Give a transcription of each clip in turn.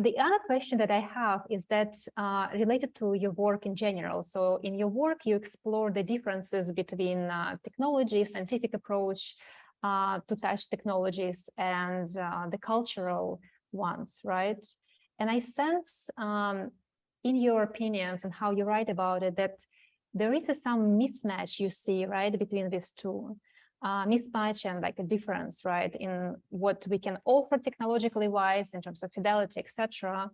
the other question that I have is that related to your work in general. So in your work, you explore the differences between technology, scientific approach to touch technologies and the cultural ones, right? And I sense in your opinions and how you write about it, that there is some mismatch you see, right, between these two. Mismatch and like a difference, right, in what we can offer technologically wise in terms of fidelity, etc.,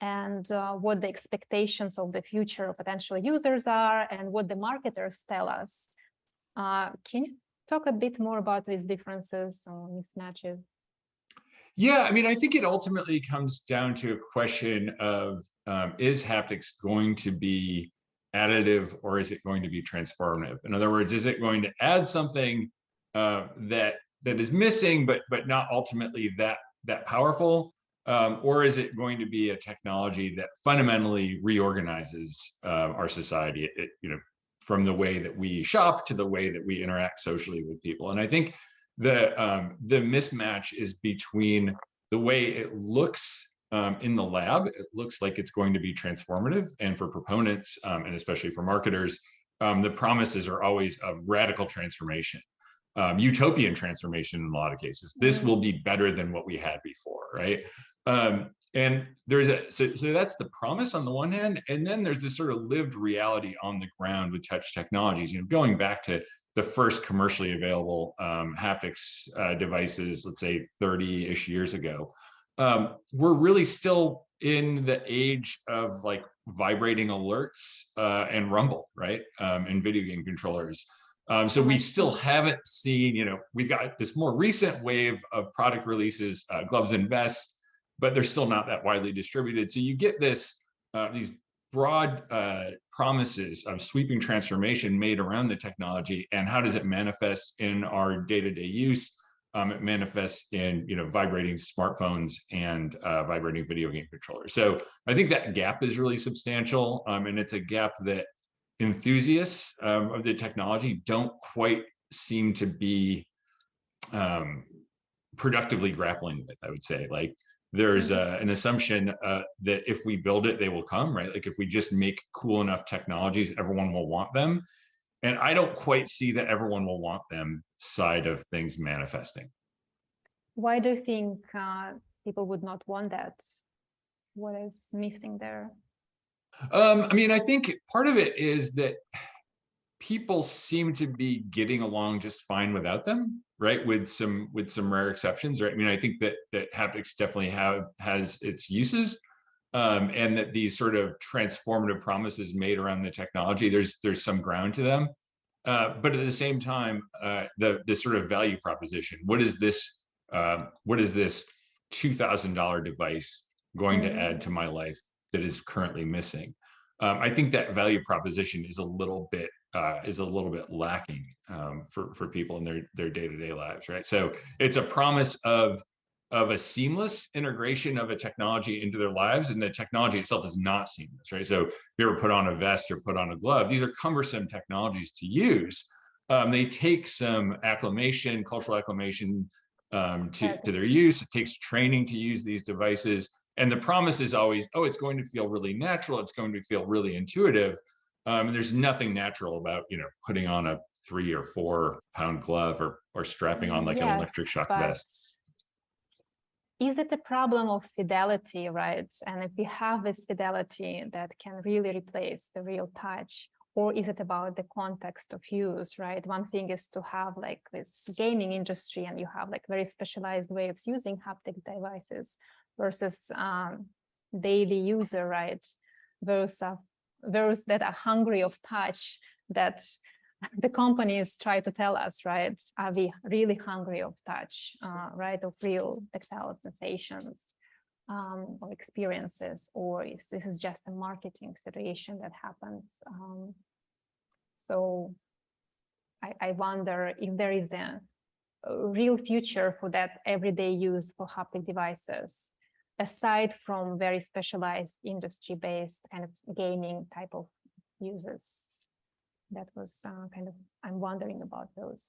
and what the expectations of the future potential users are and what the marketers tell us. Can you talk a bit more about these differences or mismatches? Yeah, I mean, I think it ultimately comes down to a question of is haptics going to be additive or is it going to be transformative? In other words, is it going to add something that is missing, but not ultimately that powerful, or is it going to be a technology that fundamentally reorganizes our society? From the way that we shop to the way that we interact socially with people. And I think the mismatch is between the way it looks in the lab. It looks like it's going to be transformative, and for proponents and especially for marketers, the promises are always of radical transformation. Utopian transformation in a lot of cases. This will be better than what we had before, right? And there's so that's the promise on the one hand, and then there's this sort of lived reality on the ground with touch technologies. Going back to the first commercially available haptics devices, let's say 30-ish years ago, we're really still in the age of like vibrating alerts and rumble, right? And video game controllers. So we still haven't seen, we've got this more recent wave of product releases, gloves and vests, but they're still not that widely distributed. So you get these broad promises of sweeping transformation made around the technology, and how does it manifest in our day-to-day use? It manifests in vibrating smartphones and vibrating video game controllers. So I think that gap is really substantial, and it's a gap that enthusiasts of the technology don't quite seem to be productively grappling with. I would say, like, there's an assumption that if we build it, they will come, right? Like if we just make cool enough technologies, everyone will want them. And I don't quite see that everyone will want them side of things manifesting. Why do you think people would not want that? What is missing there? I mean, I think part of it is that people seem to be getting along just fine without them, right? With some rare exceptions, right? I mean, I think that haptics definitely has its uses, and that these sort of transformative promises made around the technology, there's some ground to them, but at the same time, the sort of value proposition. What is this $2,000 device going to add to my life that is currently missing? I think that value proposition is a little bit lacking for people in their day-to-day lives, right? So it's a promise of a seamless integration of a technology into their lives, and the technology itself is not seamless, right? So if you ever put on a vest or put on a glove, these are cumbersome technologies to use. They take some acclimation, cultural acclimation to their use. It takes training to use these devices. And the promise is always, oh, it's going to feel really natural. It's going to feel really intuitive. And there's nothing natural about, putting on a 3 or 4 pound glove or strapping on like an electric shock vest. Is it a problem of fidelity, right? And if we have this fidelity that can really replace the real touch, or is it about the context of use, right? One thing is to have like this gaming industry and you have like very specialized way of using haptic devices versus daily user, right? Those that are hungry of touch, that the companies try to tell us, right? Are we really hungry of touch, right? Of real tactile sensations or experiences, or is this just a marketing situation that happens? So I wonder if there is a real future for that everyday use for haptic devices, aside from very specialized industry-based kind of gaming type of uses. That was kind of, I'm wondering about those.